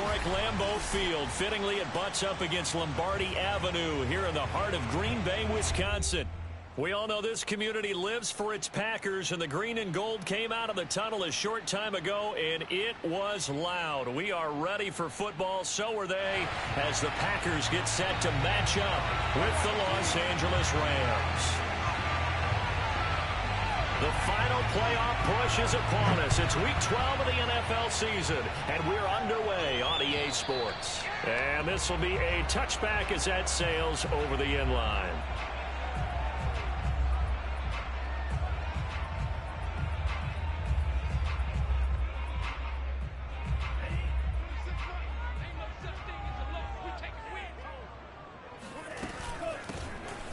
historic Lambeau Field. Fittingly, it butts up against Lombardi Avenue here in the heart of Green Bay, Wisconsin. We all know this community lives for its Packers, and the green and gold came out of the tunnel a short time ago, and it was loud. We are ready for football, so are they, as the Packers get set to match up with the Los Angeles Rams. The final playoff push is upon us. It's Week 12 of the NFL season, and we're underway on EA Sports. And this will be a touchback as that sails over the end line.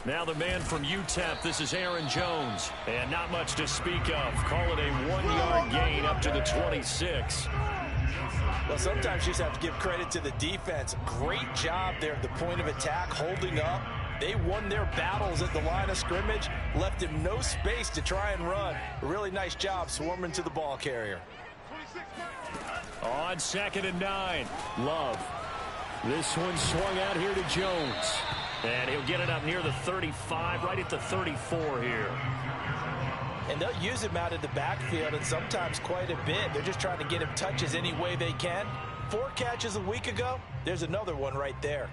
Now the man from UTEP, this is Aaron Jones. And not much to speak of. Call it a 1-yard gain up to the 26. Well, sometimes you just have to give credit to the defense. Great job there at the point of attack, holding up. They won their battles at the line of scrimmage, left him no space to try and run. A really nice job swarming to the ball carrier. On 2nd and 9, Love. This one swung out here to Jones. And he'll get it up near the 35, right at the 34 here. And they'll use him out of the backfield, and sometimes quite a bit. They're just trying to get him touches any way they can. 4 catches a week ago. There's another one right there.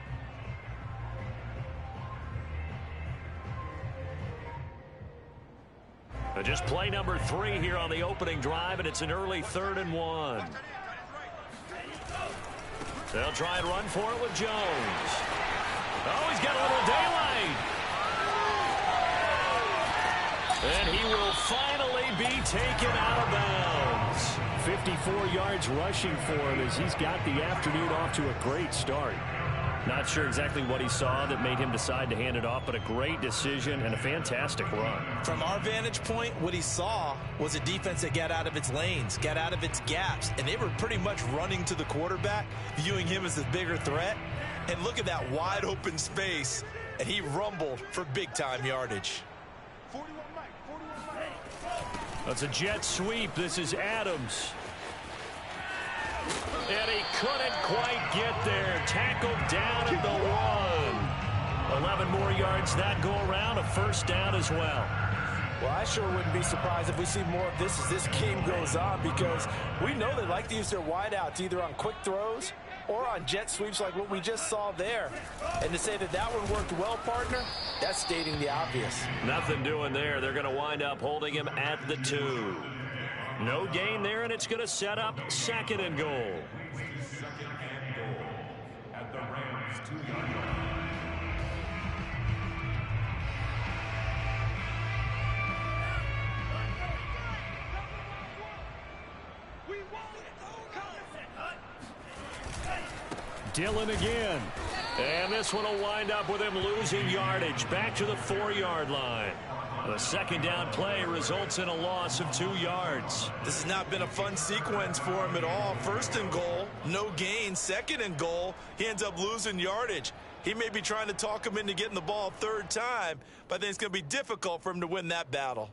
Just play number 3 here on the opening drive, and it's an early 3rd and 1. They'll try and run for it with Jones. Oh, he's got a little daylight. And he will finally be taken out of bounds. 54 yards rushing for him as he's got the afternoon off to a great start. Not sure exactly what he saw that made him decide to hand it off, but a great decision and a fantastic run. From our vantage point, what he saw was a defense that got out of its lanes, got out of its gaps, and they were pretty much running to the quarterback, viewing him as the bigger threat. And look at that wide open space, and he rumbled for big-time yardage. That's a jet sweep. This is Adams. And he couldn't quite get there. Tackled down at the 1. 11 more yards that go around. A first down as well. Well, I sure wouldn't be surprised if we see more of this as this game goes on, because we know they like to use their wideouts either on quick throws or on jet sweeps like what we just saw there. And to say that that one worked well, partner, that's stating the obvious. Nothing doing there. They're going to wind up holding him at the 2. No gain there, and it's going to set up 2nd and goal. 2nd and goal at the Rams' 2-yard line. Dillon again. And this one will wind up with him losing yardage back to the 4-yard line. The second down play results in a loss of 2 yards. This has not been a fun sequence for him at all. 1st and goal, no gain. 2nd and goal, he ends up losing yardage. He may be trying to talk him into getting the ball 3rd time, but I think it's going to be difficult for him to win that battle.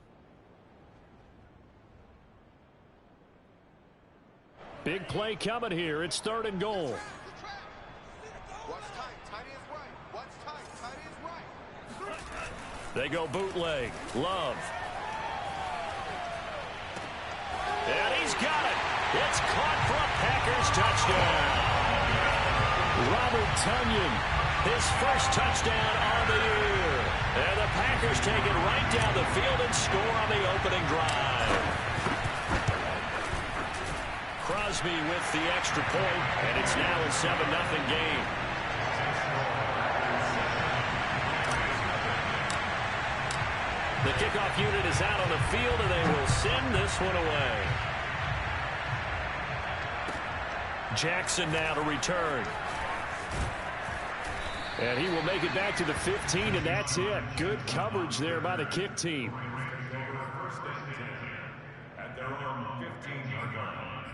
Big play coming here. It's 3rd and goal. They go bootleg. Love. And he's got it. It's caught for a Packers touchdown. Robert Tonyan, his first touchdown on the year. And the Packers take it right down the field and score on the opening drive. Crosby with the extra point, and it's now a 7-0 game. The kickoff unit is out on the field, and they will send this one away. Jackson now to return. And he will make it back to the 15, and that's it. Good coverage there by the kick team. First and 10 at their own 15-yard line.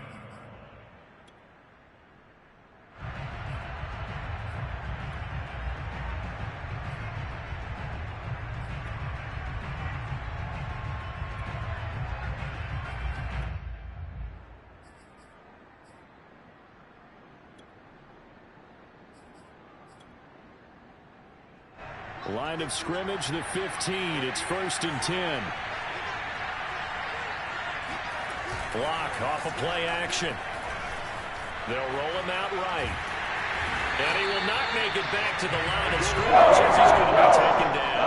Line of scrimmage, the 15. It's 1st and 10. Block off of play action. They'll roll him out right. And he will not make it back to the line of scrimmage as he's going to be taken down.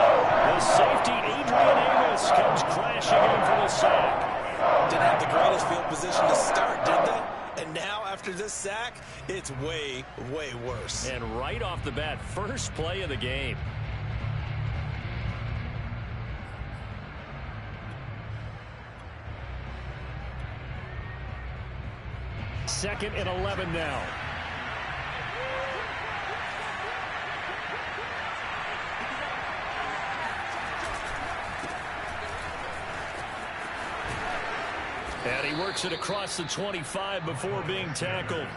The safety, Adrian Amos, comes crashing in for the sack. Didn't have the greatest field position to start, did they? And now, after this sack, it's way, way worse. And right off the bat, first play of the game. Second and 11 now. And he works it across the 25 before being tackled.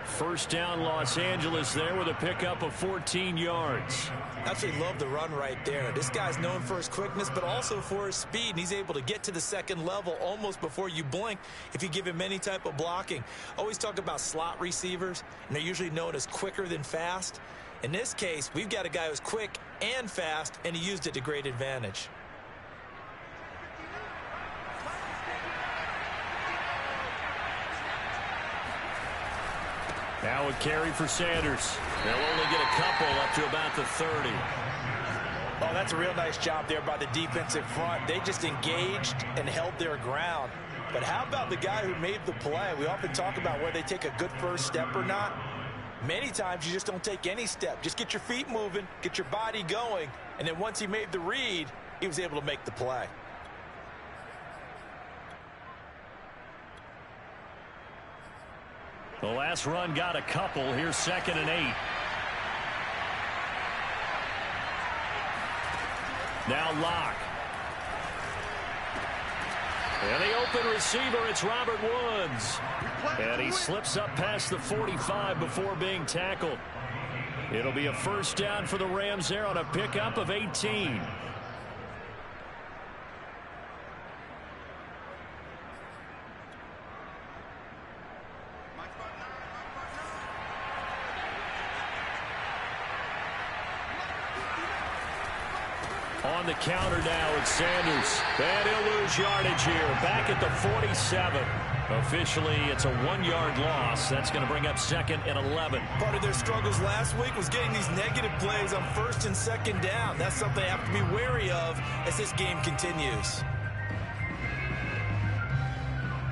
First down, Los Angeles there with a pickup of 14 yards. Absolutely love the run right there. This guy's known for his quickness, but also for his speed. And he's able to get to the second level almost before you blink if you give him any type of blocking. Always talk about slot receivers, and they're usually known as quicker than fast. In this case, we've got a guy who's quick and fast, and he used it to great advantage. Now a carry for Sanders. They'll only get a couple up to about the 30. Oh, that's a real nice job there by the defensive front. They just engaged and held their ground. But how about the guy who made the play? We often talk about whether they take a good first step or not. Many times you just don't take any step. Just get your feet moving, get your body going, and then once he made the read, he was able to make the play. The last run got a couple. Here's 2nd and 8. Now Locke. And the open receiver, it's Robert Woods. And he slips up past the 45 before being tackled. It'll be a first down for the Rams there on a pickup of 18. On the counter now, it's Sanders. And he'll lose yardage here. Back at the 47. Officially, it's a 1-yard loss. That's going to bring up 2nd and 11. Part of their struggles last week was getting these negative plays on 1st and 2nd down. That's something they have to be wary of as this game continues.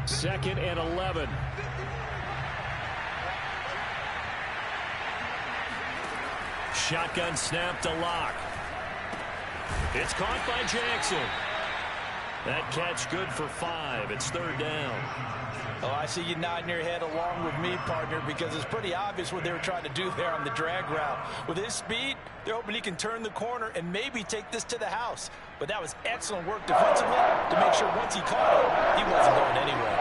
2nd and 11. Shotgun snap to Locke. It's caught by Jackson. That catch good for 5. It's 3rd down. Oh, I see you nodding your head along with me, partner, because it's pretty obvious what they were trying to do there on the drag route. With his speed, they're hoping he can turn the corner and maybe take this to the house. But that was excellent work defensively to make sure once he caught it, he wasn't going anywhere.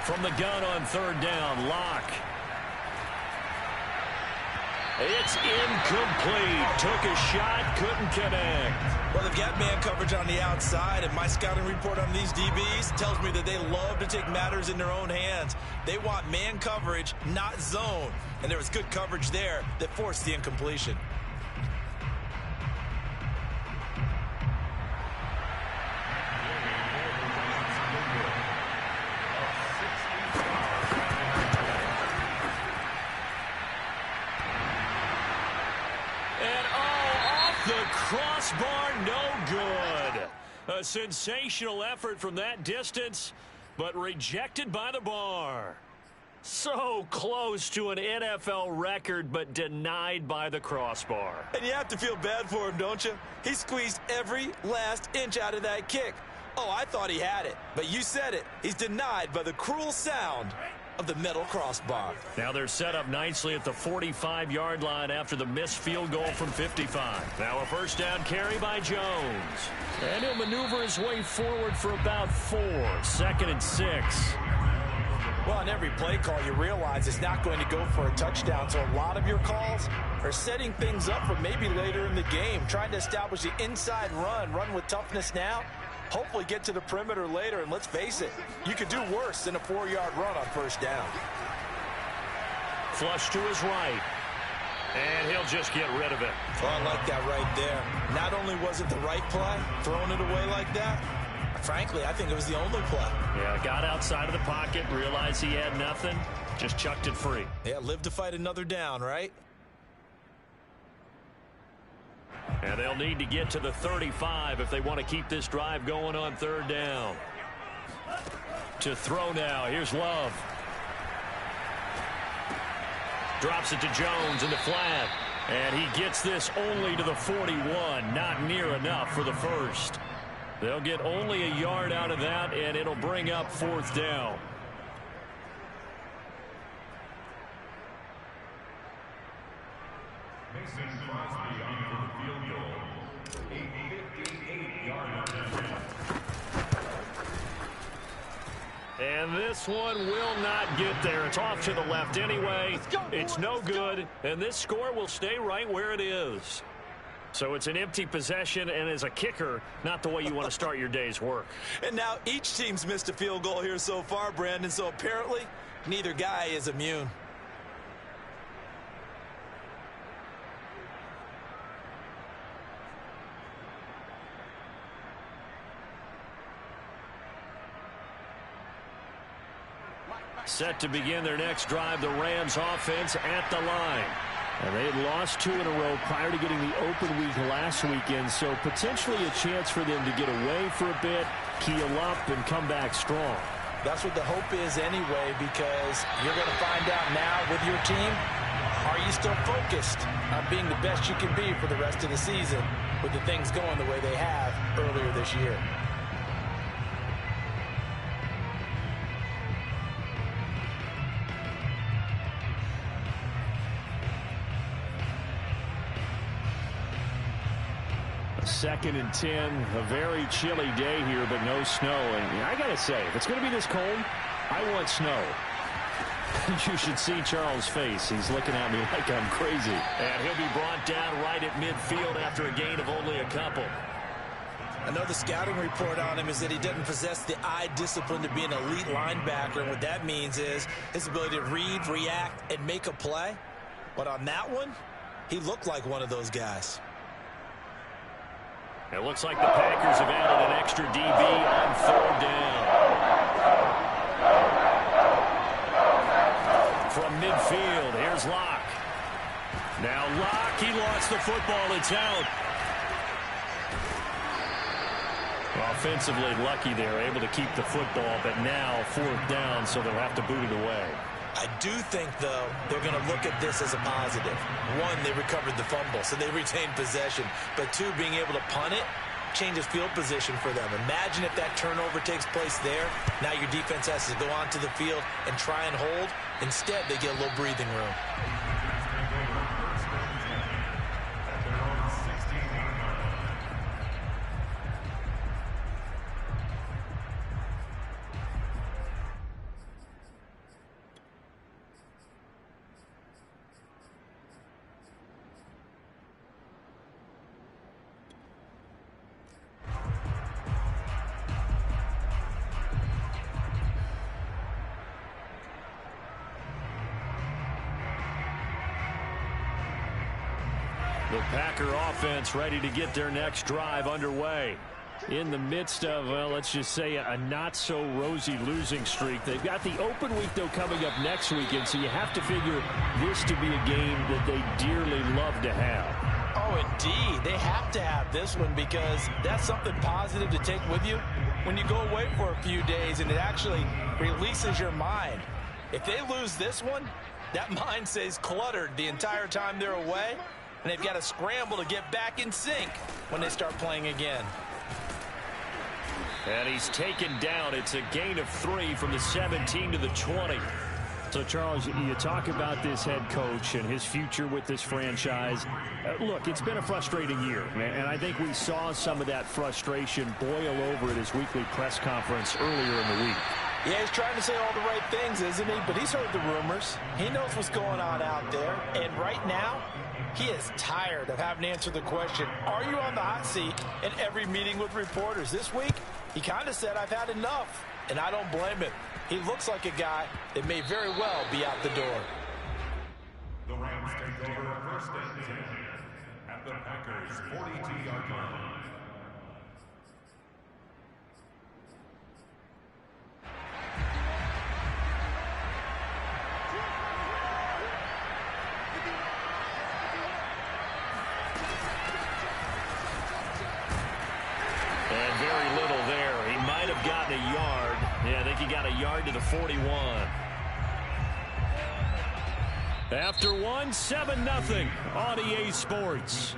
From the gun on 3rd down, Locke. It's incomplete. Took a shot, couldn't connect. Well, they've got man coverage on the outside, and my scouting report on these DBs tells me that they love to take matters in their own hands. They want man coverage, not zone. And there was good coverage there that forced the incompletion. Crossbar, no good. A sensational effort from that distance, but rejected by the bar. So close to an NFL record, but denied by the crossbar. And you have to feel bad for him, don't you? He squeezed every last inch out of that kick. Oh, I thought he had it, but you said it. He's denied by the cruel sound of the metal crossbar. Now they're set up nicely at the 45-yard line after the missed field goal from 55. Now a first down carry by Jones. And he'll maneuver his way forward for about 4. 2nd and 6. Well, on every play call, you realize it's not going to go for a touchdown. So a lot of your calls are setting things up for maybe later in the game, trying to establish the inside run with toughness now. hopefully get to the perimeter later, and let's face it, you could do worse than a 4-yard run on first down. Flush to his right. And he'll just get rid of it. Oh, I like that right there. Not only was it the right play, throwing it away like that, frankly, I think it was the only play. Yeah, got outside of the pocket, realized he had nothing, just chucked it free. Yeah, live to fight another down, right? And they'll need to get to the 35 if they want to keep this drive going on third down. To throw now, here's Love. Drops it to Jones in the flat. And he gets this only to the 41. Not near enough for the first. They'll get only a yard out of that, and it'll bring up fourth down. Mason Crosby on for the field goal. A 58-yard attempt. And this one will not get there. It's off to the left anyway. It's no good, and this score will stay right where it is. So it's an empty possession, and as a kicker, not the way you want to start your day's work. And now each team's missed a field goal here so far, Brandon, so apparently neither guy is immune. Set to begin their next drive, the Rams offense at the line. And they had lost 2 in a row prior to getting the open week last weekend, so potentially a chance for them to get away for a bit, keel up, and come back strong. That's what the hope is anyway, because you're going to find out now with your team, are you still focused on being the best you can be for the rest of the season with the things going the way they have earlier this year? Second and 10, a very chilly day here, but no snow. And I got to say, if it's going to be this cold, I want snow. You should see Charles' face. He's looking at me like I'm crazy. And he'll be brought down right at midfield after a gain of only a couple. I know the scouting report on him is that he doesn't possess the eye discipline to be an elite linebacker. And what that means is his ability to read, react, and make a play. But on that one, he looked like one of those guys. It looks like the Packers have added an extra DB on third down. From midfield, here's Locke. Now Locke, he lost the football. It's out. Offensively lucky they're able to keep the football, but now fourth down, so they'll have to boot it away. I do think, though, they're going to look at this as a positive. One, they recovered the fumble, so they retained possession. But two, being able to punt it changes field position for them. Imagine if that turnover takes place there. Now your defense has to go onto the field and try and hold. Instead, they get a little breathing room. The Packer offense ready to get their next drive underway. In the midst of, well, let's just say a not-so-rosy losing streak. They've got the open week, though, coming up next weekend, so you have to figure this to be a game that they dearly love to have. Oh, indeed. They have to have this one because that's something positive to take with you when you go away for a few days, and it actually releases your mind. If they lose this one, that mind stays cluttered the entire time they're away, and they've got to scramble to get back in sync when they start playing again. And he's taken down. It's a gain of 3 from the 17 to the 20. So, Charles, you talk about this head coach and his future with this franchise. Look, it's been a frustrating year, and I think we saw some of that frustration boil over at his weekly press conference earlier in the week. Yeah, he's trying to say all the right things, isn't he? But he's heard the rumors. He knows what's going on out there. And right now, he is tired of having to answer the question, are you on the hot seat in every meeting with reporters? This week, He kind of said, I've had enough, and I don't blame him. He looks like a guy that may very well be out the door. The Rams take over first and 10 at the Packers' 42-yard line. And very little there. He might have gotten a yard. Yeah, I think he got a yard to the 41. After one, 7-0 on EA Sports.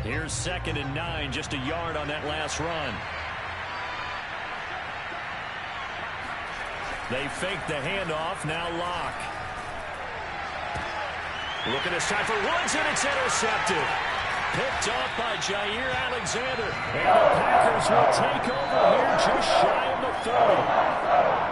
Here's 2nd and 9, just a yard on that last run. They fake the handoff, now Locke. Looking this time for Woods, and it's intercepted. Picked off by Jair Alexander. And the Packers will take over here just shy of the 30.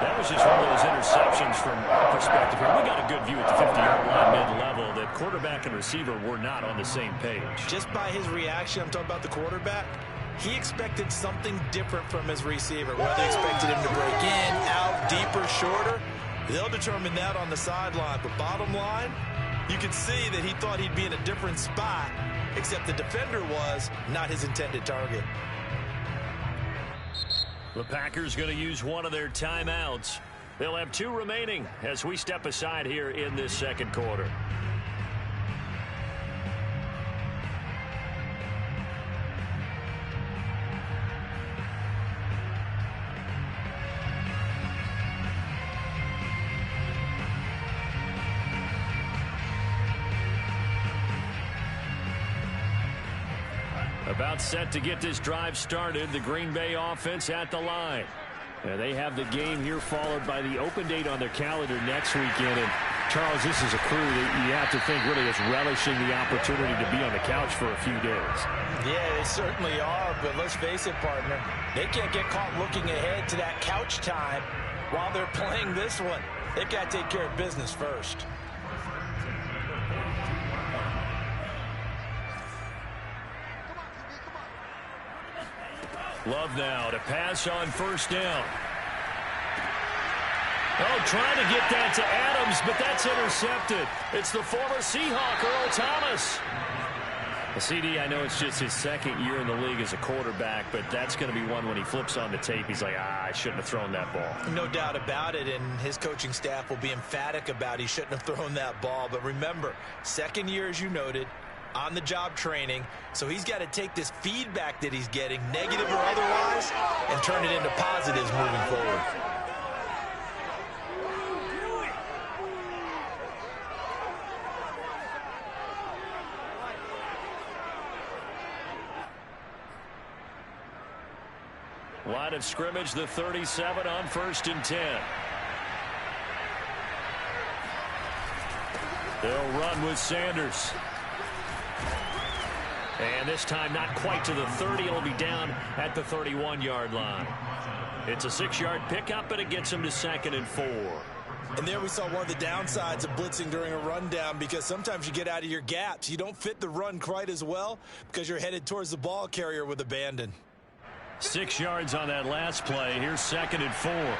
That was just one of those interceptions from our perspective here. We got a good view at the 50-yard line mid-level that quarterback and receiver were not on the same page. Just by his reaction, I'm talking about the quarterback, he expected something different from his receiver. Whether he expected him to break in, out, deeper, shorter, they'll determine that on the sideline. But bottom line, you can see that he thought he'd be in a different spot, except the defender was not his intended target. The Packers going to use one of their timeouts. They'll have 2 remaining as we step aside here in this second quarter. About set to get this drive started. The Green Bay offense at the line. And they have the game here followed by the open date on their calendar next weekend. And Charles, this is a crew that you have to think really is relishing the opportunity to be on the couch for a few days. Yeah, they certainly are, but let's face it, partner. They can't get caught looking ahead to that couch time while they're playing this one. They've got to take care of business first. Love now to pass on first down. Oh, trying to get that to Adams, but that's intercepted. It's the former Seahawk, Earl Thomas. The CD, I know it's just his 2nd year in the league as a quarterback, but that's going to be one when he flips on the tape. He's like, I shouldn't have thrown that ball. No doubt about it, and his coaching staff will be emphatic about he shouldn't have thrown that ball. But remember, 2nd year, as you noted, on-the-job training, so he's got to take this feedback that he's getting, negative or otherwise, and turn it into positives moving forward. Line of scrimmage, the 37 on 1st and 10. They'll run with Sanders. And this time not quite to the 30. It'll be down at the 31-yard line. It's a 6-yard pickup, and it gets him to 2nd and 4. And there we saw one of the downsides of blitzing during a rundown, because sometimes you get out of your gaps. You don't fit the run quite as well because you're headed towards the ball carrier with abandon. 6 yards on that last play. Here's 2nd and 4.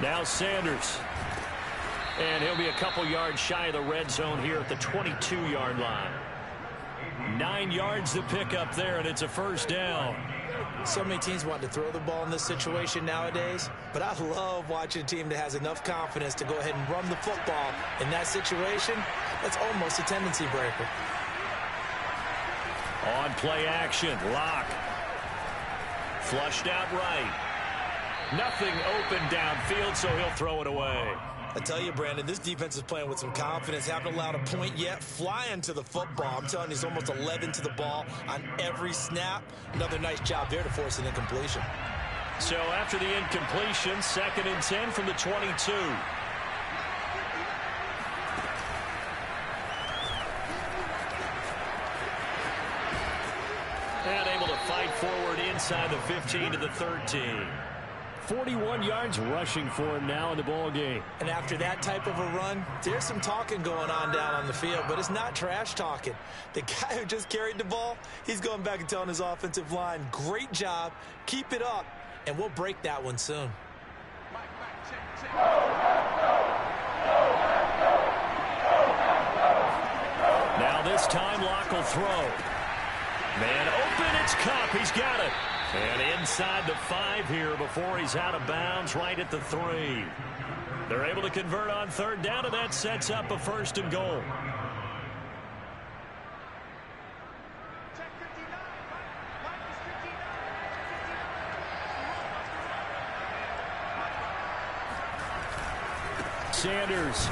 Now Sanders. And he'll be a couple yards shy of the red zone here at the 22-yard line. 9 yards to pick up there, and it's a first down. So many teams want to throw the ball in this situation nowadays, but I love watching a team that has enough confidence to go ahead and run the football. In that situation, that's almost a tendency breaker. On play action, Locke. Flushed out right. Nothing open downfield, so he'll throw it away. I tell you, Brandon, this defense is playing with some confidence. Haven't allowed a point yet. Flying to the football. I'm telling you, he's almost 11 to the ball on every snap. Another nice job there to force an incompletion. So after the incompletion, 2nd and 10 from the 22. And able to fight forward inside the 15 to the 13. 41 yards rushing for him now in the ball game. And after that type of a run, there's some talking going on down on the field, but it's not trash talking. The guy who just carried the ball, he's going back and telling his offensive line, great job, keep it up, and we'll break that one soon. Now this time Locke will throw. Man open, it's Cup, he's got it. And inside the 5 here before he's out of bounds right at the 3. They're able to convert on 3rd down, and that sets up a 1st and goal. Sanders.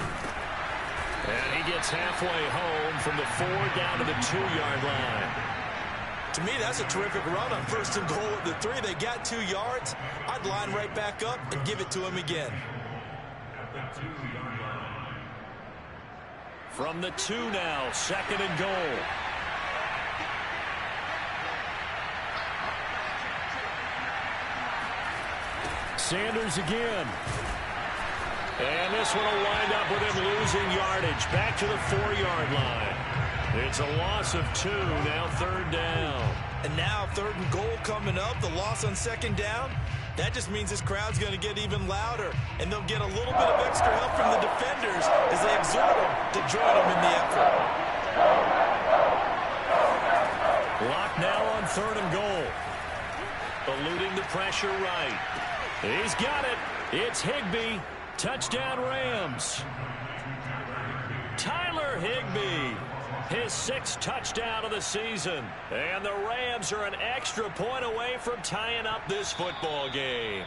And he gets halfway home from the 4 down to the 2-yard line. To me, that's a terrific run on 1st and goal at the 3. They got 2 yards. I'd line right back up and give it to him again. From the 2 now, 2nd and goal. Sanders again. And this one will wind up with him losing yardage. Back to the 4-yard line. It's a loss of 2, now 3rd down. And now 3rd and goal coming up, the loss on 2nd down. That just means this crowd's going to get even louder, and they'll get a little bit of extra help from the defenders as they exhort them to join them in the effort. Locke now on 3rd and goal. Eluding the pressure right. He's got it. It's Higbee. Touchdown Rams. Tyler Higbee. His 6th touchdown of the season. And the Rams are an extra point away from tying up this football game.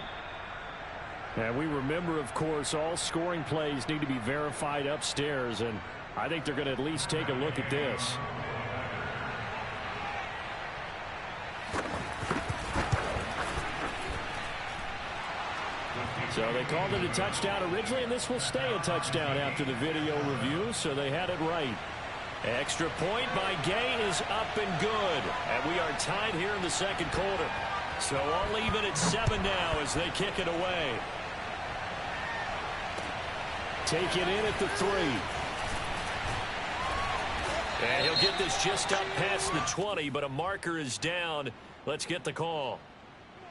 And we remember, of course, all scoring plays need to be verified upstairs, and I think they're going to at least take a look at this. So they called it a touchdown originally, and this will stay a touchdown after the video review, so they had it right. Extra point by Gay is up and good. And we are tied here in the 2nd quarter. So all even at 7 now as they kick it away. Take it in at the 3. And he'll get this just up past the 20, but a marker is down. Let's get the call.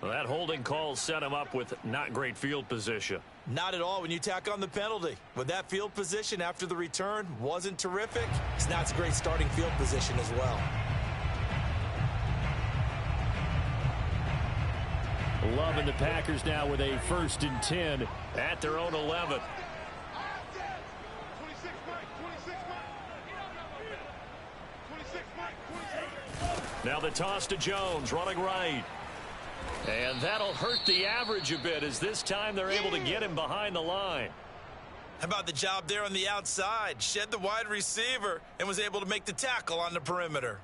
Well, that holding call set him up with not great field position. Not at all when you tack on the penalty. But that field position after the return wasn't terrific. It's not a great starting field position as well. Loving the Packers now with a 1st and 10 at their own 11. Now the toss to Jones, running right. And that'll hurt the average a bit as this time they're able to get him behind the line. How about the job there on the outside? Shed the wide receiver and was able to make the tackle on the perimeter.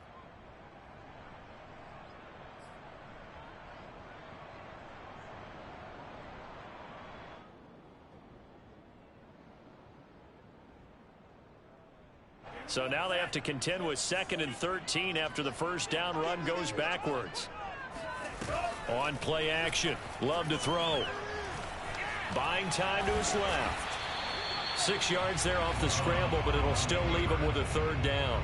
So now they have to contend with 2nd and 13 after the 1st down run goes backwards. On play action. Love to throw. Buying time to his left. 6 yards there off the scramble, but it'll still leave him with a 3rd down.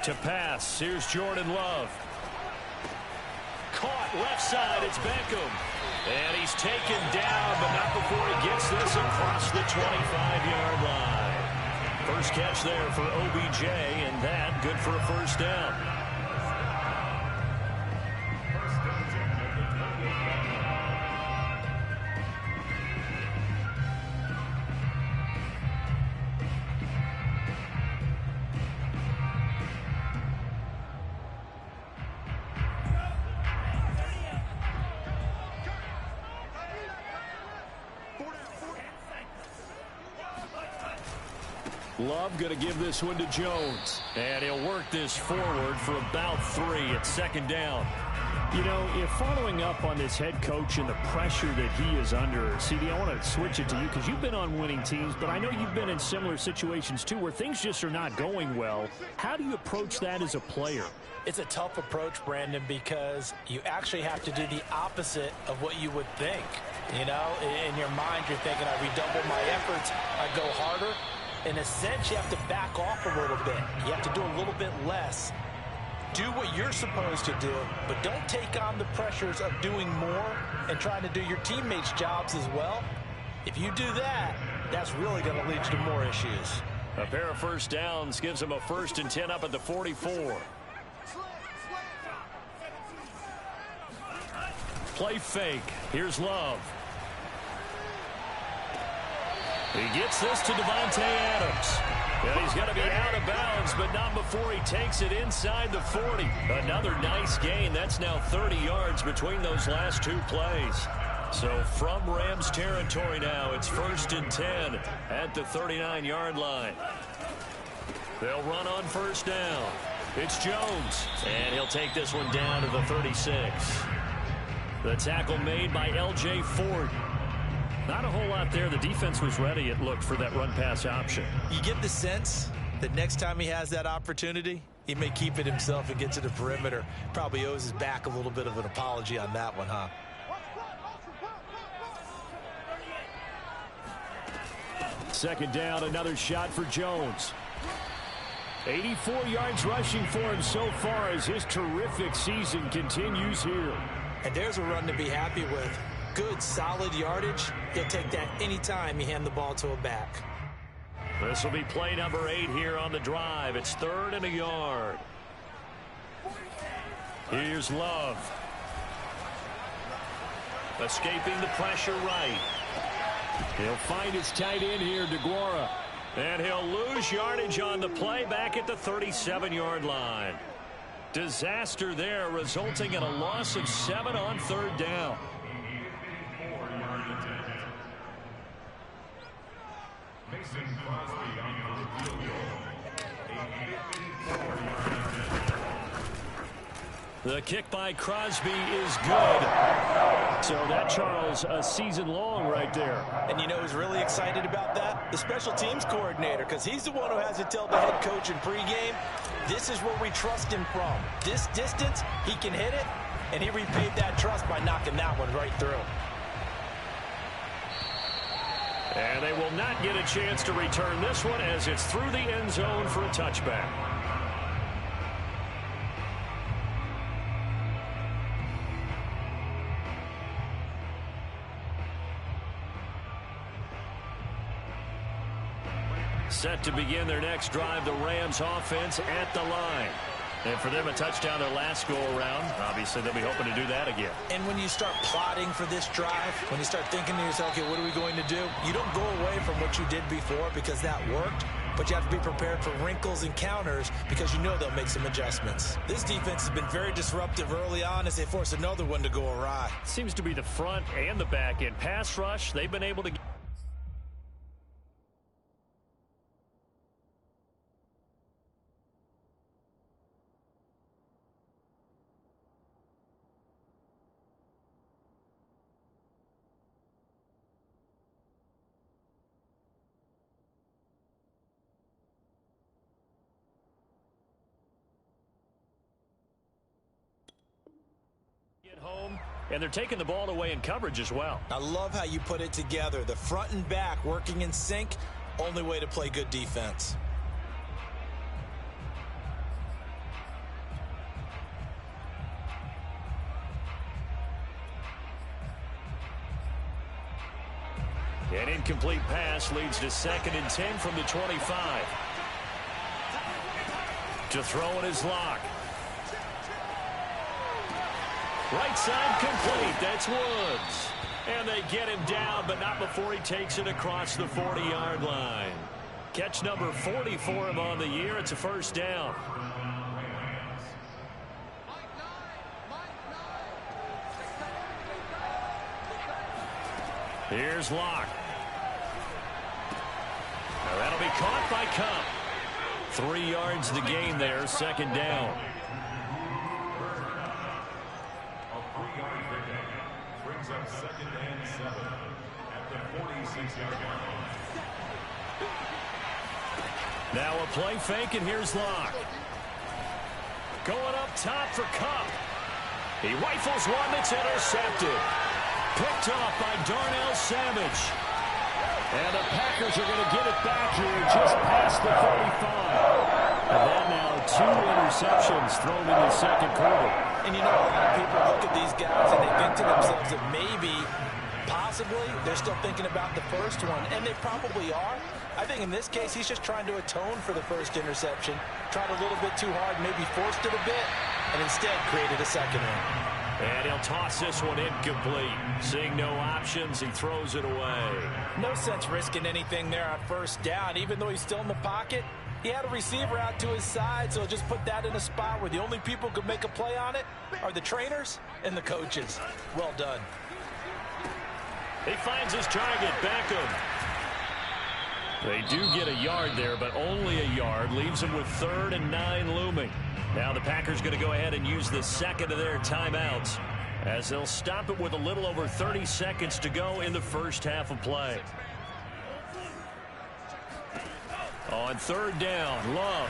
To pass, here's Jordan Love. Caught left side, it's Beckham. And he's taken down, but not before he gets this across the 25-yard line. First catch there for OBJ, and that good for a 1st down. Love going to give this one to Jones. And he'll work this forward for about 3 at second down. You know, if following up on this head coach and the pressure that he is under, CD, I want to switch it to you because you've been on winning teams, but I know you've been in similar situations too where things just are not going well. How do you approach that as a player? It's a tough approach, Brandon, because you actually have to do the opposite of what you would think. You know, in your mind, you're thinking, I redouble my efforts, I go harder. In a sense, you have to back off a little bit. You have to do a little bit less. Do what you're supposed to do, but don't take on the pressures of doing more and trying to do your teammates' jobs as well. If you do that, that's really going to lead to more issues. A pair of first downs gives them a 1st and 10 up at the 44. Play fake. Here's Love. He gets this to Devontae Adams. Well, he's got to be out of bounds, but not before he takes it inside the 40. Another nice gain. That's now 30 yards between those last 2 plays. So from Rams territory now, it's 1st and 10 at the 39-yard line. They'll run on first down. It's Jones, and he'll take this one down to the 36. The tackle made by L.J. Ford. Not a whole lot there. The defense was ready, it looked, for that run-pass option. You get the sense that next time he has that opportunity, he may keep it himself and get to the perimeter. Probably owes his back a little bit of an apology on that one, huh? Second down, another shot for Jones. 84 yards rushing for him so far as his terrific season continues here. And there's a run to be happy with. Good, solid yardage. He'll take that anytime you hand the ball to a back. This will be play number 8 here on the drive. It's 3rd and a yard. Here's Love. Escaping the pressure right. He'll find his tight end here, DeGuara. And he'll lose yardage on the play back at the 37-yard line. Disaster there, resulting in a loss of 7 on 3rd down. The kick by Crosby is good. So that, Charles, a season long right there. And you know who's really excited about that? The special teams coordinator, because he's the one who has to tell the head coach in pregame, this is where we trust him from. This distance, he can hit it, and he repaid that trust by knocking that one right through. And they will not get a chance to return this one as it's through the end zone for a touchback. Set to begin their next drive, the Rams offense at the line. And for them, a touchdown their last go-around. Obviously, they'll be hoping to do that again. And when you start plotting for this drive, when you start thinking to yourself, okay, what are we going to do? You don't go away from what you did before because that worked, but you have to be prepared for wrinkles and counters because you know they'll make some adjustments. This defense has been very disruptive early on as they force another one to go awry. Seems to be the front and the back end. Pass rush, they've been able to get. Home, and they're taking the ball away in coverage as well. I love how you put it together. The front and back working in sync, only way to play good defense. An incomplete pass leads to 2nd and 10 from the 25. To throw it is Locke. Right side complete. That's Woods. And they get him down, but not before he takes it across the 40-yard line. Catch number 40 for him on the year. It's a first down. Here's Locke. That'll be caught by Cup. 3 yards to gain there, second down. A 3-yard pickup brings up second and 7 at the 46-yard line. Now a play fake, and here's Locke. Going up top for Cup. He rifles one that's intercepted. Picked off by Darnell Savage. And the Packers are going to get it back here just past the 35. And then now 2 interceptions thrown in the second quarter. And you know, a lot of people look at these guys and they think to themselves that maybe, possibly, they're still thinking about the first one. And they probably are. I think in this case, he's just trying to atone for the first interception. Tried a little bit too hard, maybe forced it a bit, and instead created a second one. And he'll toss this one incomplete. Seeing no options, he throws it away. No sense risking anything there on first down. Even though he's still in the pocket, he had a receiver out to his side, so just put that in a spot where the only people who could make a play on it are the trainers and the coaches. Well done. He finds his target, Beckham. They do get a yard there, but only a yard. Leaves them with 3rd and 9 looming. Now the Packers going to go ahead and use the second of their timeouts, as they'll stop it with a little over 30 seconds to go in the first half of play. On 3rd down, Love.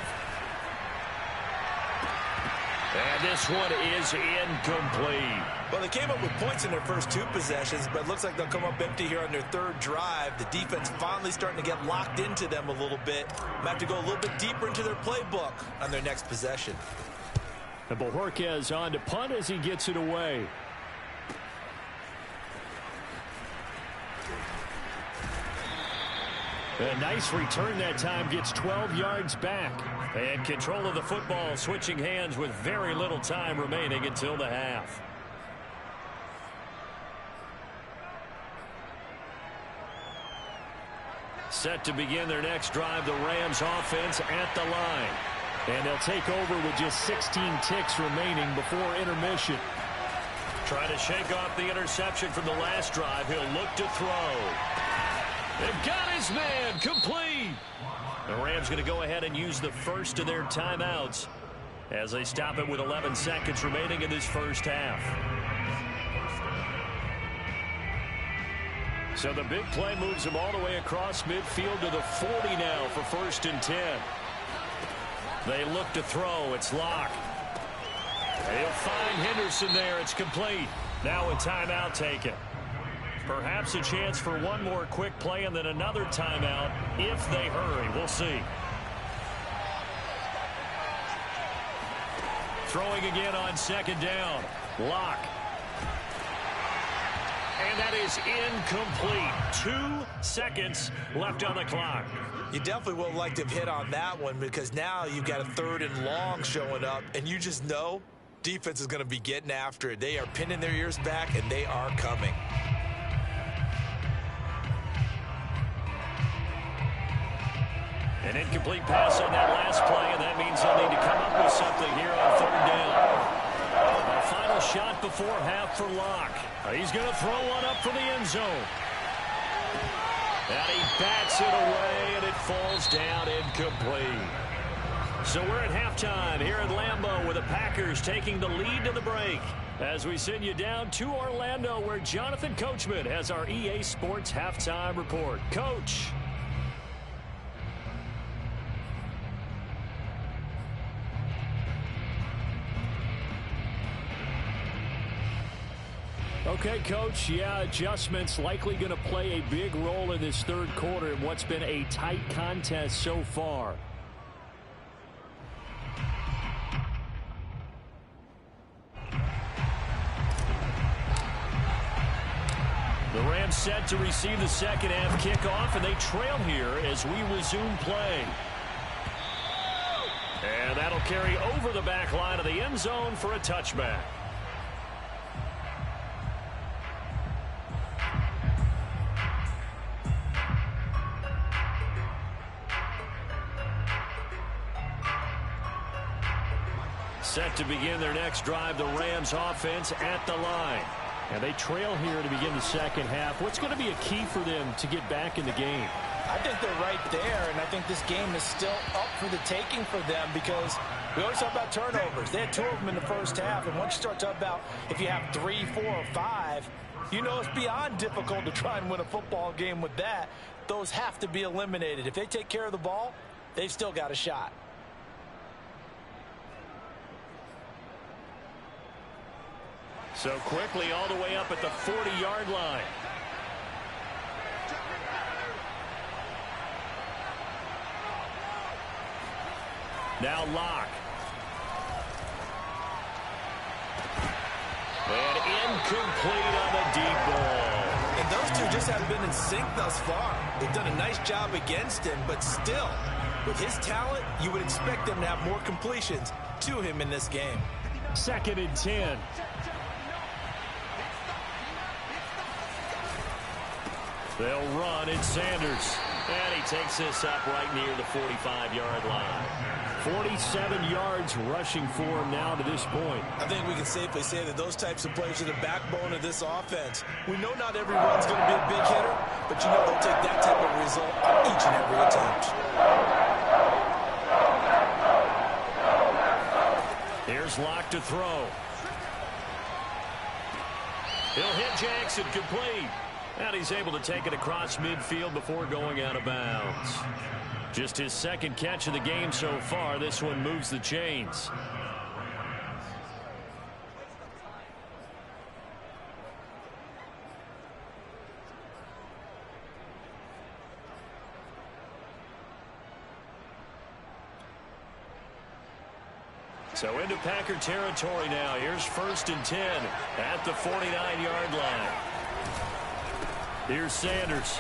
And this one is incomplete. Well, they came up with points in their first 2 possessions, but it looks like they'll come up empty here on their 3rd drive. The defense finally starting to get locked into them a little bit. Might have to go a little bit deeper into their playbook on their next possession. And Bojorquez on to punt as he gets it away. A nice return that time, gets 12 yards back. And control of the football switching hands with very little time remaining until the half. Set to begin their next drive, the Rams offense at the line. And they'll take over with just 16 ticks remaining before intermission. Trying to shake off the interception from the last drive. He'll look to throw. They've got his man, complete. The Rams going to go ahead and use the first of their timeouts as they stop it with 11 seconds remaining in this first half. So the big play moves them all the way across midfield to the 40 now for 1st and 10. They look to throw. It's Locke. They'll find Henderson there. It's complete. Now a timeout taken. Perhaps a chance for one more quick play and then another timeout if they hurry. We'll see. Throwing again on 2nd down. Locke. And that is incomplete. 2 seconds left on the clock. You definitely would have liked to have hit on that one, because now you've got a 3rd and long showing up, and you just know defense is going to be getting after it. They are pinning their ears back, and they are coming. An incomplete pass on that last play, and that means they'll need to come up with something here on 3rd down. A final shot before half for Locke. He's going to throw one up from the end zone. And he bats it away, and it falls down incomplete. So we're at halftime here at Lambeau with the Packers taking the lead to the break, as we send you down to Orlando, where Jonathan Coachman has our EA Sports halftime report. Coach. Okay, Coach, yeah, adjustments likely going to play a big role in this 3rd quarter in what's been a tight contest so far. The Rams set to receive the second half kickoff, and they trail here as we resume play. And that'll carry over the back line of the end zone for a touchback. Set to begin their next drive, the Rams offense at the line. And they trail here to begin the second half. What's going to be a key for them to get back in the game? I think they're right there, and I think this game is still up for the taking for them because we always talk about turnovers. They had 2 of them in the first half, and once you start talking about if you have 3, 4, or 5, you know it's beyond difficult to try and win a football game with that. Those have to be eliminated. If they take care of the ball, they've still got a shot. So quickly all the way up at the 40-yard line. Now Locke. And incomplete on the deep ball. And those two just haven't been in sync thus far. They've done a nice job against him, but still, with his talent, you would expect them to have more completions to him in this game. 2nd and 10. They'll run, it's Sanders. And he takes this up right near the 45-yard line. 47 yards rushing for him now to this point. I think we can safely say that those types of plays are the backbone of this offense. We know not every run's going to be a big hitter, but you know they'll take that type of result on each and every attempt. Here's Locke to throw. He'll hit Jackson, complete. And he's able to take it across midfield before going out of bounds. Just his 2nd catch of the game so far. This one moves the chains. So into Packer territory now. Here's 1st and 10 at the 49-yard line. Here's Sanders.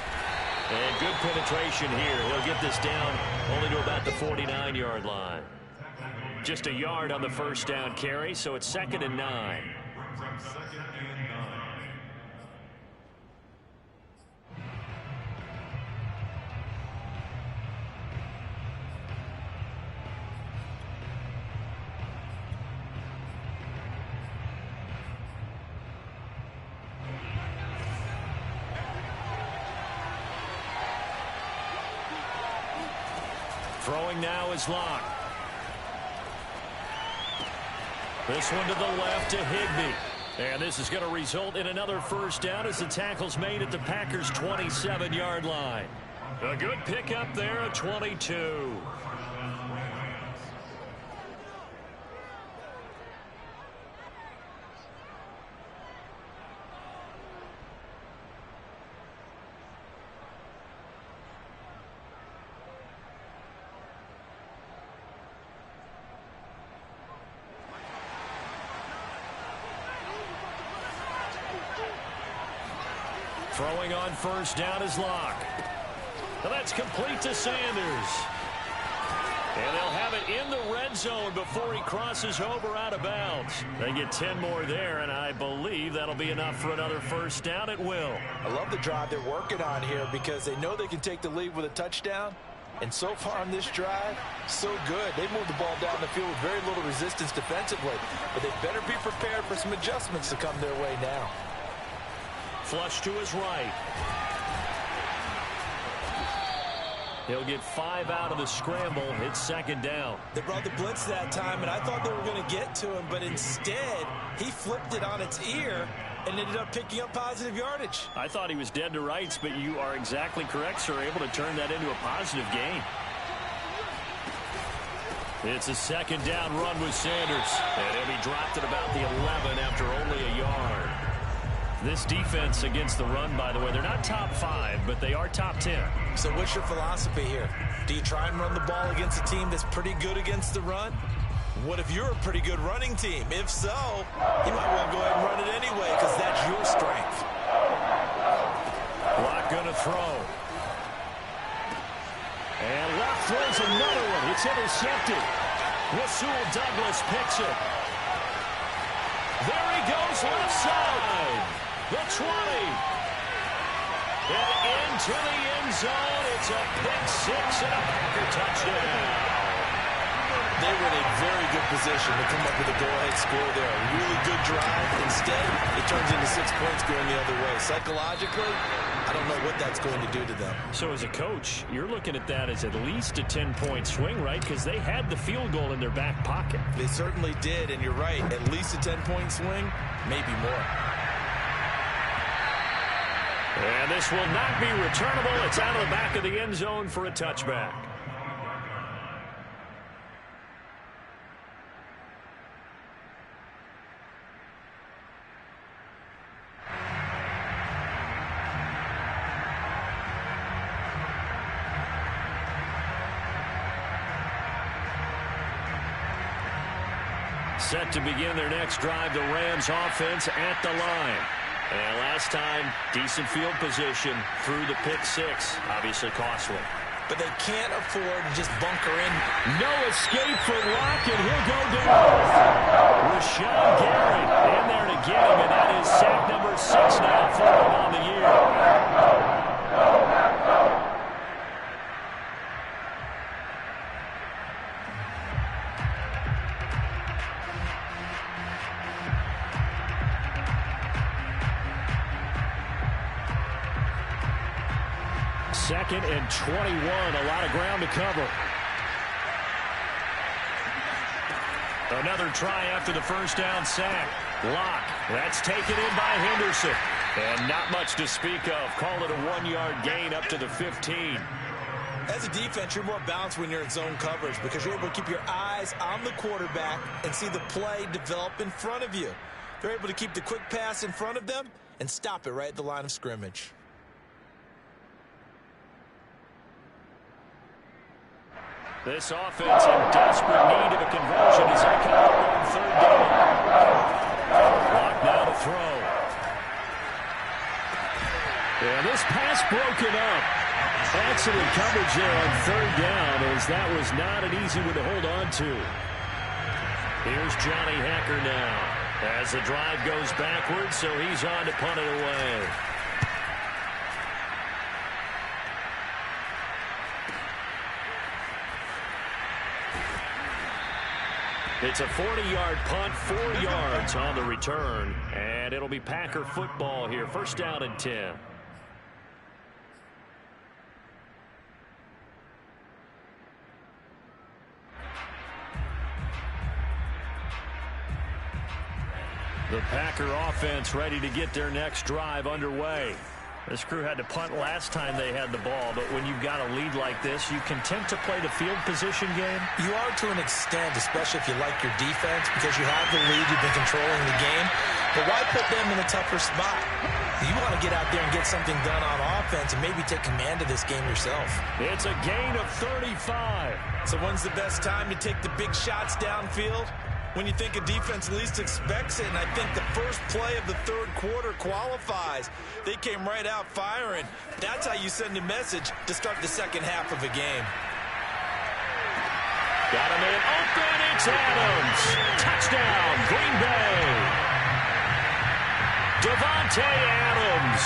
And good penetration here. He'll get this down only to about the 49-yard line. Just a yard on the first down carry, so it's 2nd and 9. Throwing now is Locke. This one to the left to Higbee. And this is going to result in another first down as the tackle's made at the Packers' 27-yard line. A good pickup there at 22. Throwing on first down is Locke. Well, that's complete to Sanders. And they'll have it in the red zone before he crosses over out of bounds. They get 10 more there, and I believe that'll be enough for another first down at will. I love the drive they're working on here because they know they can take the lead with a touchdown. And so far on this drive, so good. They moved the ball down the field with very little resistance defensively. But they better be prepared for some adjustments to come their way now. Flush to his right. He'll get 5 out of the scramble. It's 2nd down. They brought the blitz that time, and I thought they were going to get to him, but instead, he flipped it on its ear and ended up picking up positive yardage. I thought he was dead to rights, but you are exactly correct, sir. Able to turn that into a positive gain. It's a 2nd down run with Sanders. And he'll be dropped at about the 11 after only a yard. This defense against the run, by the way, they're not top 5, but they are top 10. So what's your philosophy here? Do you try and run the ball against a team that's pretty good against the run? What if you're a pretty good running team? If so, you might well go ahead and run it anyway because that's your strength. Locke going to throw. And Locke throws another one. It's intercepted. Rasul Douglas picks it. There he goes left side. The 20. And into the end zone. It's a pick 6 and a Packer touchdown. They were in a very good position to come up with a go-ahead score there. A really good drive. Instead, it turns into 6 points going the other way. Psychologically, I don't know what that's going to do to them. So as a coach, you're looking at that as at least a 10-point swing, right? Because they had the field goal in their back pocket. They certainly did, and you're right. At least a 10-point swing, maybe more. And this will not be returnable. It's out of the back of the end zone for a touchback. Set to begin their next drive, the Rams offense at the line. And last time, decent field position through the pick six. Obviously costly. But they can't afford to just bunker in. No escape for Locke, and he'll go down. Rashawn Gary in there to get him, and that is sack number 6 now for him on the year. Second and 21, a lot of ground to cover. Another try after the first down sack. Locke, that's taken in by Henderson. And not much to speak of. Call it a 1-yard gain up to the 15. As a defense, you're more balanced when you're in zone coverage because you're able to keep your eyes on the quarterback and see the play develop in front of you. They're able to keep the quick pass in front of them and stop it right at the line of scrimmage. This offense in desperate need of a conversion as they come up on third down. Clock now to throw. And this pass broken up. Excellent coverage there on third down as that was not an easy one to hold on to. Here's Johnny Hacker now as the drive goes backwards, so he's on to punt it away. It's a 40-yard punt, 4 yards on the return, and it'll be Packer football here. First down and 10. The Packer offense ready to get their next drive underway. This crew had to punt last time they had the ball, but when you've got a lead like this, you content to play the field position game? You are to an extent, especially if you like your defense, because you have the lead, you've been controlling the game. But why put them in a tougher spot? You want to get out there and get something done on offense and maybe take command of this game yourself. It's a gain of 35. So when's the best time to take the big shots downfield? When you think a defense least expects it, and I think the first play of the third quarter qualifies. They came right out firing. That's how you send a message to start the second half of a game. Got a man open. It's Adams. Touchdown, Green Bay. Devontae Adams.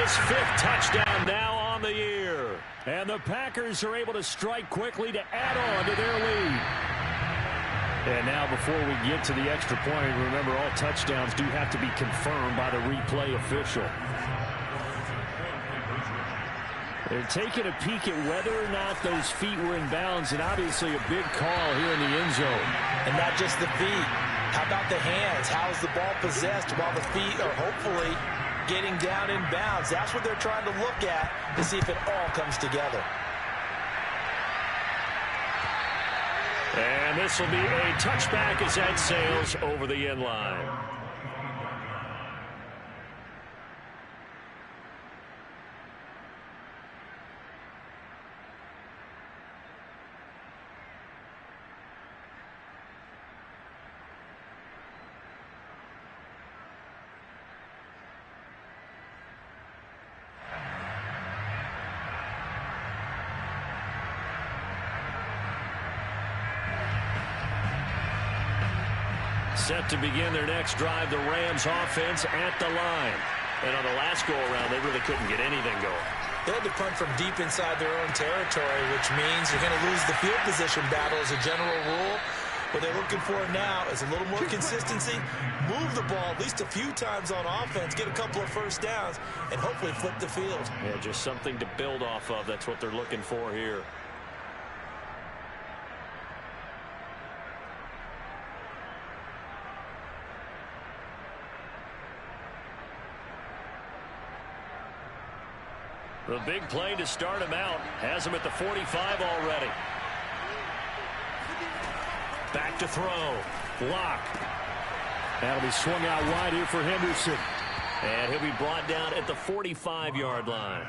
His 5th touchdown now on the year. And the Packers are able to strike quickly to add on to their lead. And now before we get to the extra point, remember all touchdowns do have to be confirmed by the replay official. They're taking a peek at whether or not those feet were in bounds, and obviously a big call here in the end zone. And not just the feet. How about the hands? How is the ball possessed while the feet are hopefully getting down in bounds? That's what they're trying to look at to see if it all comes together. And this will be a touchback as that sails over the end line. Set to begin their next drive, the Rams offense at the line. And on the last go-around, they really couldn't get anything going. They had to punt from deep inside their own territory, which means you're going to lose the field position battle as a general rule. What they're looking for now is a little more consistency, move the ball at least a few times on offense, get a couple of first downs, and hopefully flip the field. Yeah, just something to build off of. That's what they're looking for here. The big play to start him out has him at the 45 already. Back to throw. Block. That'll be swung out wide here for Henderson. And he'll be brought down at the 45-yard line.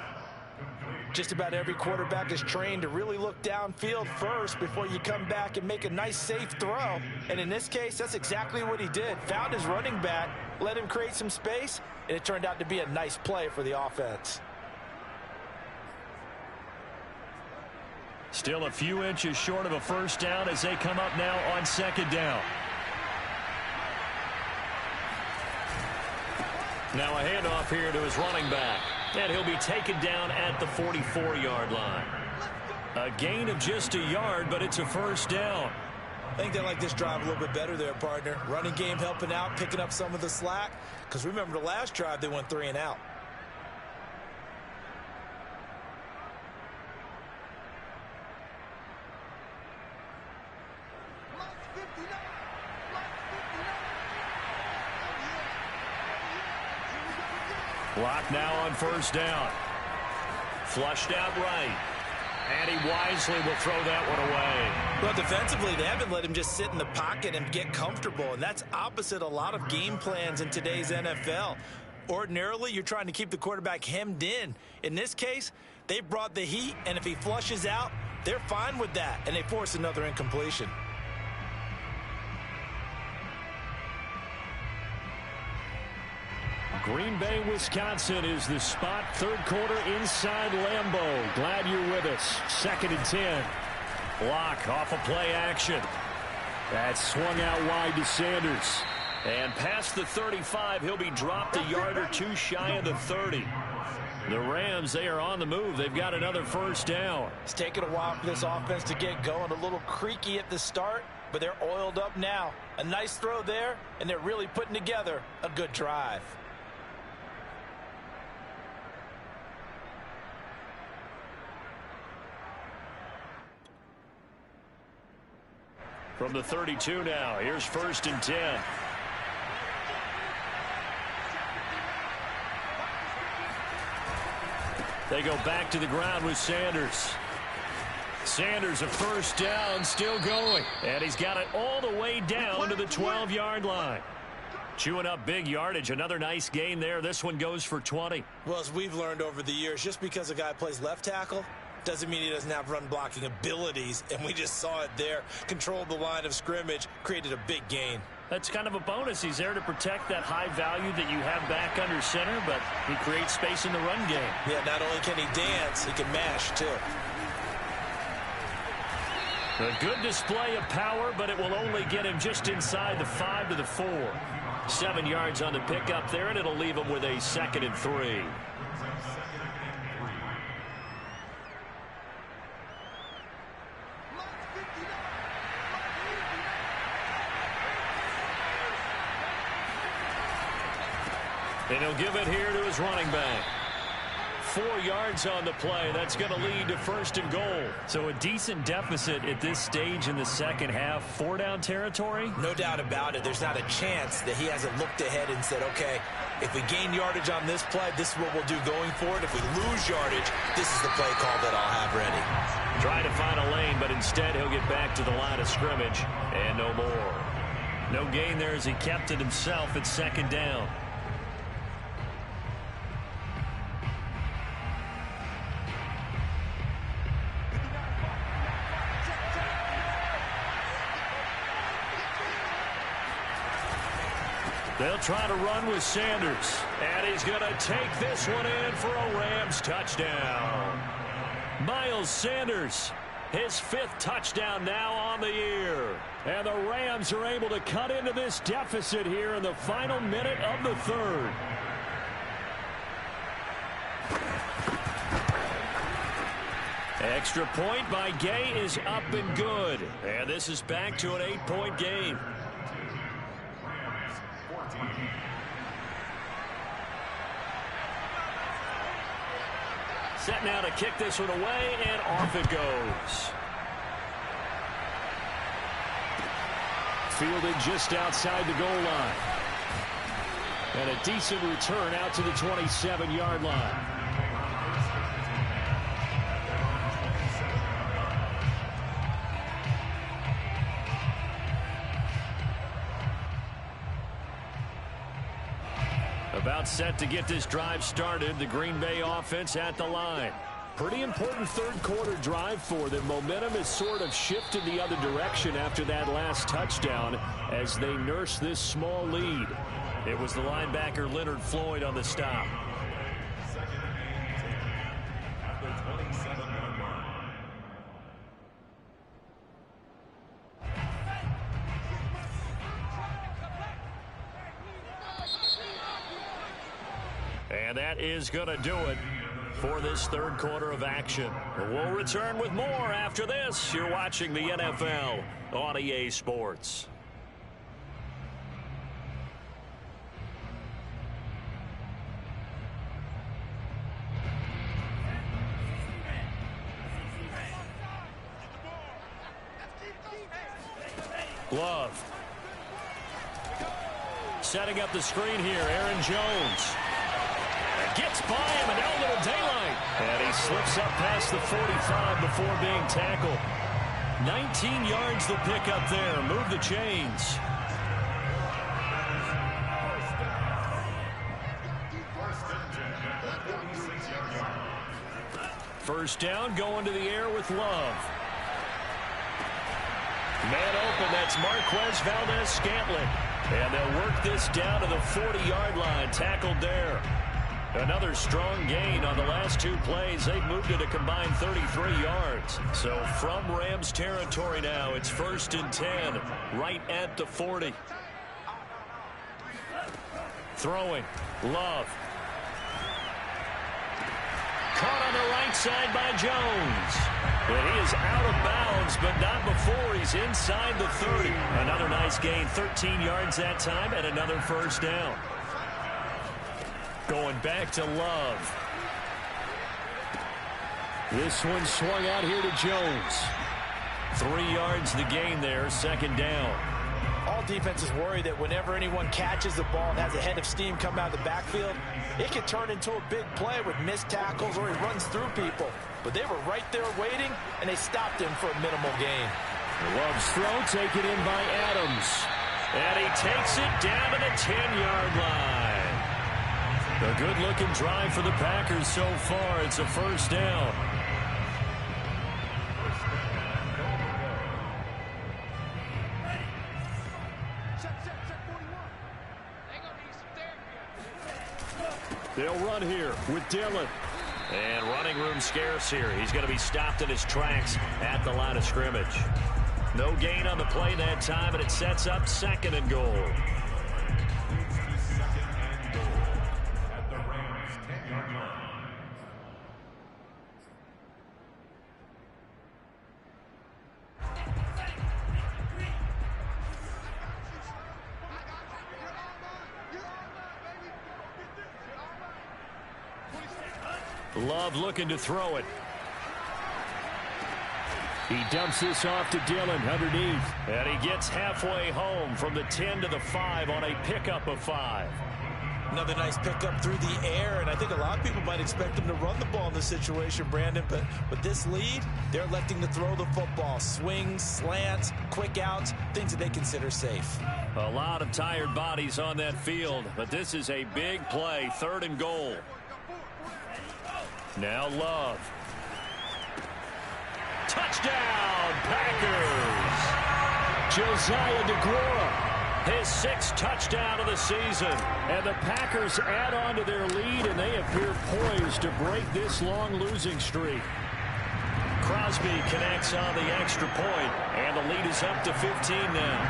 Just about every quarterback is trained to really look downfield first before you come back and make a nice, safe throw. And in this case, that's exactly what he did. Found his running back, let him create some space, and it turned out to be a nice play for the offense. Still a few inches short of a first down as they come up now on second down. Now a handoff here to his running back. And he'll be taken down at the 44-yard line. A gain of just a yard, but it's a first down. I think they like this drive a little bit better there, partner. Running game helping out, picking up some of the slack. Because remember the last drive, they went 3 and out. Block now on first down. Flushed out right. And he wisely will throw that one away. Well, defensively, they haven't let him just sit in the pocket and get comfortable. And that's opposite a lot of game plans in today's NFL. Ordinarily, you're trying to keep the quarterback hemmed in. In this case, they brought the heat, and if he flushes out, they're fine with that. And they force another incompletion. Green Bay, Wisconsin is the spot. Third quarter inside Lambeau. Glad you're with us. 2nd and 10. Block off a play action. That's swung out wide to Sanders. And past the 35, he'll be dropped a yard or two shy of the 30. The Rams, they are on the move. They've got another first down. It's taken a while for this offense to get going. A little creaky at the start, but they're oiled up now. A nice throw there, and they're really putting together a good drive. From the 32 now, here's 1st and 10. They go back to the ground with Sanders. Sanders a first down, still going. And he's got it all the way down to the 12-yard line. Chewing up big yardage. Another nice gain there. This one goes for 20. Well, as we've learned over the years, just because a guy plays left tackle doesn't mean he doesn't have run blocking abilities, and we just saw it there. Controlled the line of scrimmage, created a big gain. That's kind of a bonus. He's there to protect that high value that you have back under center, but he creates space in the run game. Yeah, not only can he dance, he can mash, too. A good display of power, but it will only get him just inside the 5 to the 4. 7 yards on the pickup there, and it'll leave him with a 2nd and 3. And he'll give it here to his running back. 4 yards on the play. That's going to lead to 1st and goal. So a decent deficit at this stage in the second half. 4-down territory? No doubt about it. There's not a chance that he hasn't looked ahead and said, okay, if we gain yardage on this play, this is what we'll do going forward. If we lose yardage, this is the play call that I'll have ready. Trying to find a lane, but instead he'll get back to the line of scrimmage. And no more. No gain there as he kept it himself at 2nd down. They'll try to run with Sanders. And he's going to take this one in for a Rams touchdown. Miles Sanders, his 5th touchdown now on the year. And the Rams are able to cut into this deficit here in the final minute of the 3rd. extra point by Gay is up and good. And this is back to an 8-point game. Set now to kick this one away, and off it goes. Fielded just outside the goal line. And a decent return out to the 27-yard line. About set to get this drive started. The Green Bay offense at the line. Pretty important third quarter drive for them. Momentum has sort of shifted the other direction after that last touchdown as they nurse this small lead. It was the linebacker Leonard Floyd on the stop. And that is going to do it for this third quarter of action. We'll return with more after this. You're watching the NFL on EA Sports. Love. Setting up the screen here, Aaron Jones. Gets by him, and now a little daylight. And he slips up past the 45 before being tackled. 19 yards the pick up there. Move the chains. First down, going to the air with Love. Man open, that's Marquez Valdez-Scantling. And they'll work this down to the 40-yard line. Tackled there. Another strong gain on the last two plays. They've moved it a combined 33 yards. So from Rams territory now, it's 1st and 10, right at the 40. Throwing. Love. Caught on the right side by Jones. And he is out of bounds, but not before he's inside the 30. Another nice gain, 13 yards that time, and another first down. Going back to Love. This one swung out here to Jones. 3 yards the gain there, second down. All defenses worry that whenever anyone catches the ball and has a head of steam come out of the backfield, it can turn into a big play with missed tackles or he runs through people. But they were right there waiting, and they stopped him for a minimal gain. Love's throw taken in by Adams. And he takes it down to the 10-yard line. A good-looking drive for the Packers so far. It's a first down. They'll run here with Dillon. And running room scarce here. He's going to be stopped in his tracks at the line of scrimmage. No gain on the play that time, and it sets up 2nd and goal. Love looking to throw it. He dumps this off to Dillon underneath. And he gets halfway home from the 10 to the 5 on a pickup of 5. Another nice pickup through the air, and I think a lot of people might expect him to run the ball in this situation, Brandon, but with this lead, they're electing to throw the football. Swings, slants, quick outs, things that they consider safe. A lot of tired bodies on that field, but this is a big play, 3rd and goal. Now Love. Touchdown, Packers! Josiah DeGuara, his 6th touchdown of the season. And the Packers add on to their lead, and they appear poised to break this long losing streak. Crosby connects on the extra point, and the lead is up to 15 now.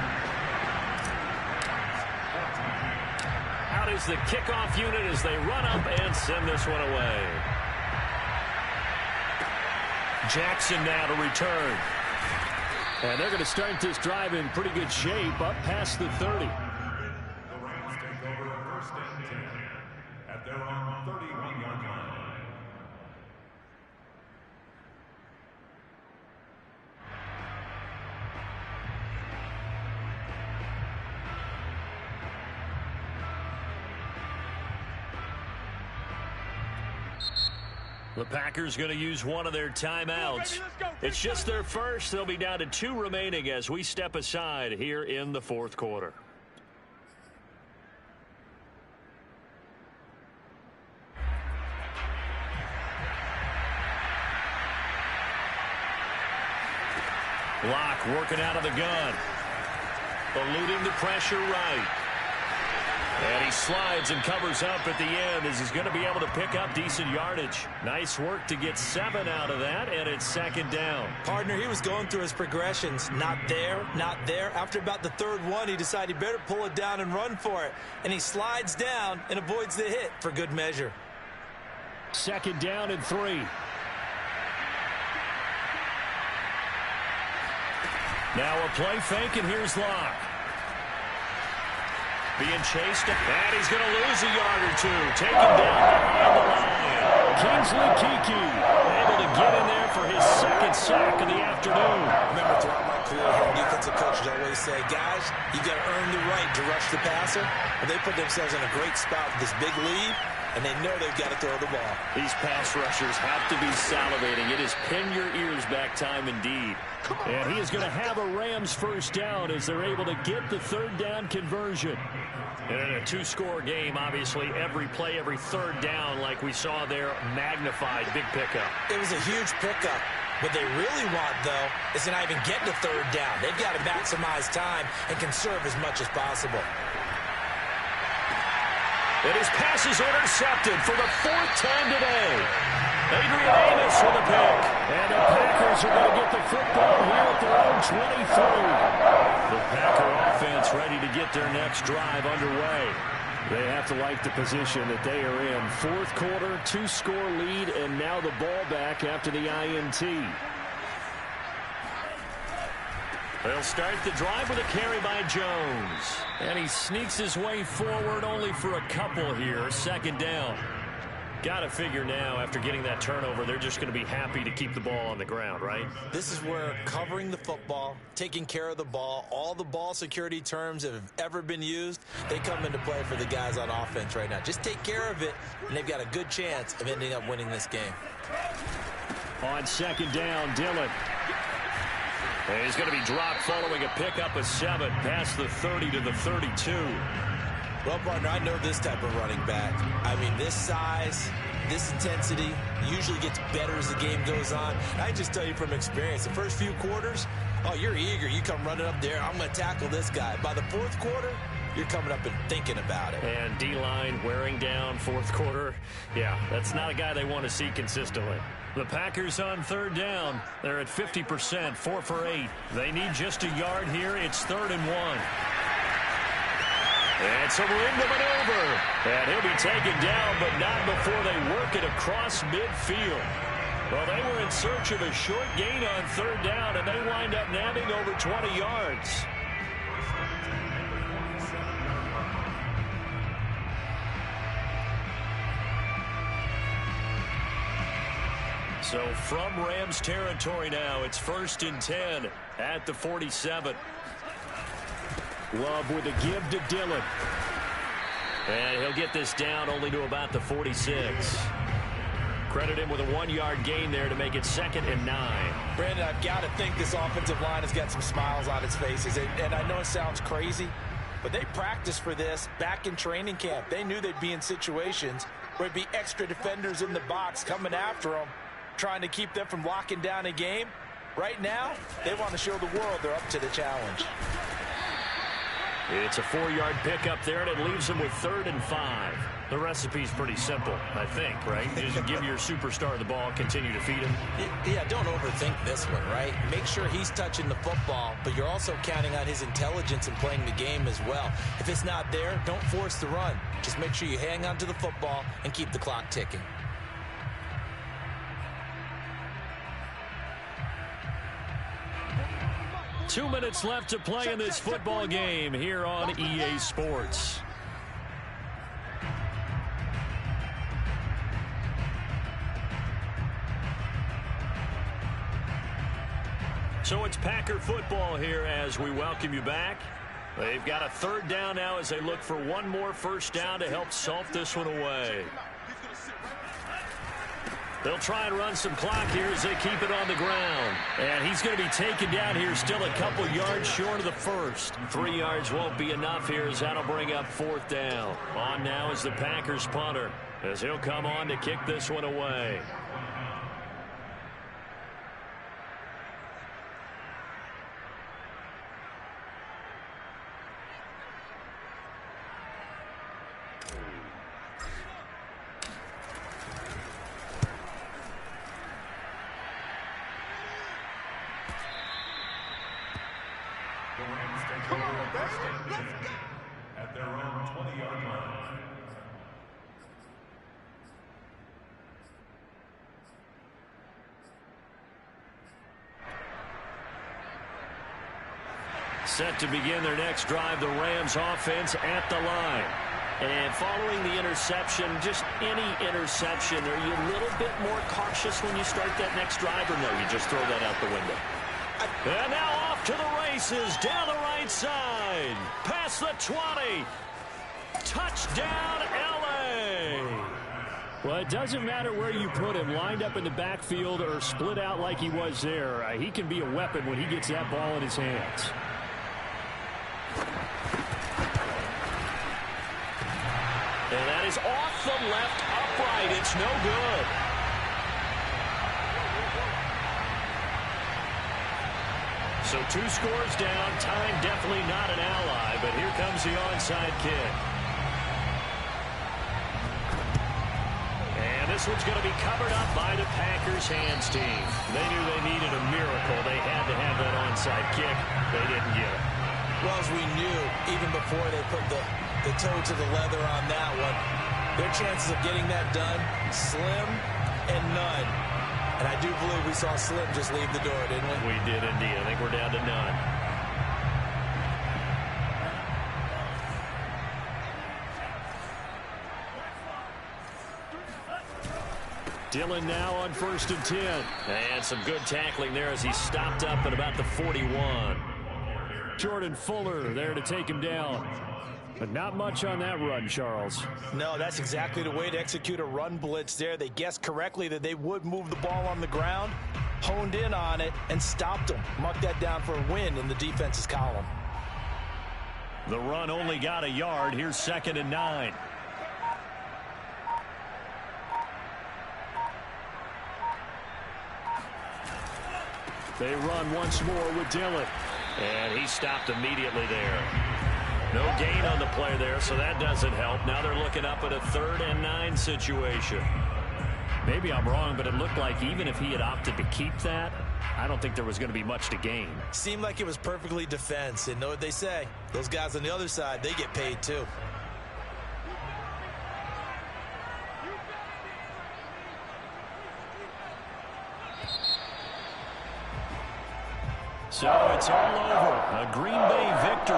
Out is the kickoff unit as they run up and send this one away. Jackson now to return. And they're going to start this drive in pretty good shape up past the 30. The Rams take over first and 10 at their own 31-yard line. The Packers going to use one of their timeouts. It's just their first. They'll be down to 2 remaining as we step aside here in the fourth quarter. Locke working out of the gun. Eluding the pressure right. And he slides and covers up at the end as he's going to be able to pick up decent yardage. Nice work to get 7 out of that, and it's second down. Partner, he was going through his progressions. Not there, not there. After about the third one, he decided he better pull it down and run for it. And he slides down and avoids the hit for good measure. Second down and 3. Now a play fake, and here's Locke. Being chased, and he's going to lose a yard or 2. Taken down behind the line. Kingsley Kiki able to get in there for his second sack of the afternoon. Remember, throughout my career here, defensive coaches always say, guys, you got to earn the right to rush the passer. And they put themselves in a great spot with this big lead, and they know they've got to throw the ball. These pass rushers have to be salivating. It is pin your ears back time indeed. And he is going to have a Rams first down as they're able to get the third down conversion. And in a 2-score game, obviously, every play, every third down, like we saw there, magnified, big pickup. It was a huge pickup. What they really want, though, is to not even get to third down. They've got to maximize time and conserve as much as possible. And his pass is intercepted for the 4th time today. Adrian Amos with a pick. And the Packers are going to get the football here at their own 23. The Packer offense ready to get their next drive underway. They have to like the position that they are in. Fourth quarter, 2-score lead, and now the ball back after the INT. They'll start the drive with a carry by Jones. And he sneaks his way forward only for a couple here. Second down. Got to figure now, after getting that turnover, they're just going to be happy to keep the ball on the ground, right? This is where covering the football, taking care of the ball, all the ball security terms that have ever been used, they come into play for the guys on offense right now. Just take care of it, and they've got a good chance of ending up winning this game. On second down, Dillon. And he's going to be dropped following a pickup of 7 past the 30 to the 32. Well, partner, I know this type of running back. I mean, this size, this intensity usually gets better as the game goes on. I just tell you from experience, the first few quarters, oh, you're eager. You come running up there, I'm going to tackle this guy. By the fourth quarter, you're coming up and thinking about it. And D-line wearing down fourth quarter. Yeah, that's not a guy they want to see consistently. The Packers on third down. They're at 50%, 4 for 8. They need just a yard here. It's 3rd and 1. It's a ring to maneuver. And he'll be taken down, but not before they work it across midfield. Well, they were in search of a short gain on third down, and they wind up nabbing over 20 yards. So from Rams territory now, it's 1st and 10 at the 47. Love with a give to Dillon. And he'll get this down only to about the 46. Credit him with a 1-yard gain there to make it 2nd and 9. Brandon, I've got to think this offensive line has got some smiles on its faces. And I know it sounds crazy, but they practiced for this back in training camp. They knew they'd be in situations where it'd be extra defenders in the box coming after them, trying to keep them from locking down a game. Right now, they want to show the world they're up to the challenge. It's a 4-yard pickup there, and it leaves them with 3rd and 5. The recipe's pretty simple, I think, right? Just give your superstar the ball, continue to feed him. Yeah, don't overthink this one, right? Make sure he's touching the football, but you're also counting on his intelligence in playing the game as well. If it's not there, don't force the run. Just make sure you hang on to the football and keep the clock ticking. 2 minutes left to play in this football game here on EA Sports. So it's Packer football here as we welcome you back. They've got a third down now as they look for one more first down to help salt this one away. They'll try and run some clock here as they keep it on the ground. And he's going to be taken down here still a couple yards short of the first. 3 yards won't be enough here as that'll bring up fourth down. On now is the Packers punter as he'll come on to kick this one away. At their own 20-yard line. Set to begin their next drive, the Rams offense at the line. And following the interception, just any interception, are you a little bit more cautious when you start that next drive, or no, you just throw that out the window? And now off to the races, down the right side, past the 20. Touchdown, L.A. Well, it doesn't matter where you put him, lined up in the backfield or split out like he was there. He can be a weapon when he gets that ball in his hands. And that is off the left upright. It's no good. So 2 scores down. Time definitely not an ally, but here comes the onside kick. And this one's going to be covered up by the Packers hands team. They knew they needed a miracle. They had to have that onside kick. They didn't get it. Well, as we knew, even before they put the toe to the leather on that one, their chances of getting that done, slim and none. And I do believe we saw Slim just leave the door, didn't we? We did indeed. I think we're down to none. Dillon now on 1st and 10. And some good tackling there as he stopped up at about the 41. Jordan Fuller there to take him down. But not much on that run, Charles. No, that's exactly the way to execute a run blitz there. They guessed correctly that they would move the ball on the ground, honed in on it, and stopped them. Mark that down for a win in the defense's column. The run only got a yard. Here's 2nd and 9. They run once more with Dillon. And he stopped immediately there. No gain on the play there, so that doesn't help. Now they're looking up at a 3rd and 9 situation. Maybe I'm wrong, but it looked like even if he had opted to keep that, I don't think there was going to be much to gain. Seemed like it was perfectly defense. And know what they say? Those guys on the other side, they get paid too. So it's all over. A Green Bay victory.